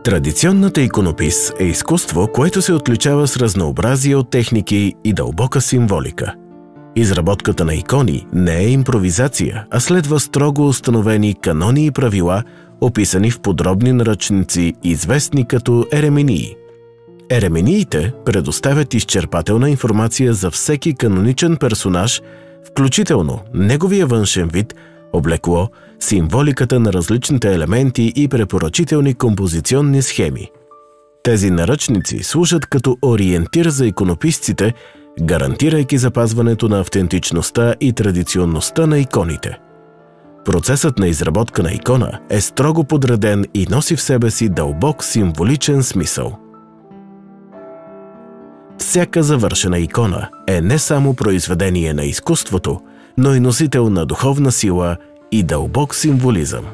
Традиционната иконопис е изкуство, което се отличава с разнообразие от техники и дълбока символика. Изработката на икони не е импровизация, а следва строго установени канони и правила, описани в подробни наръчници, известни като еремении. Еремениите предоставят изчерпателна информация за всеки каноничен персонаж, включително неговия външен вид, облекло, символиката на различните елементи и препоръчителни композиционни схеми. Тези наръчници служат като ориентир за иконописците, гарантирайки запазването на автентичността и традиционността на иконите. Процесът на изработка на икона е строго подреден и носи в себе си дълбок символичен смисъл. Всяка завършена икона е не само произведение на изкуството, но и носител на духовна сила и дълбок символизъм.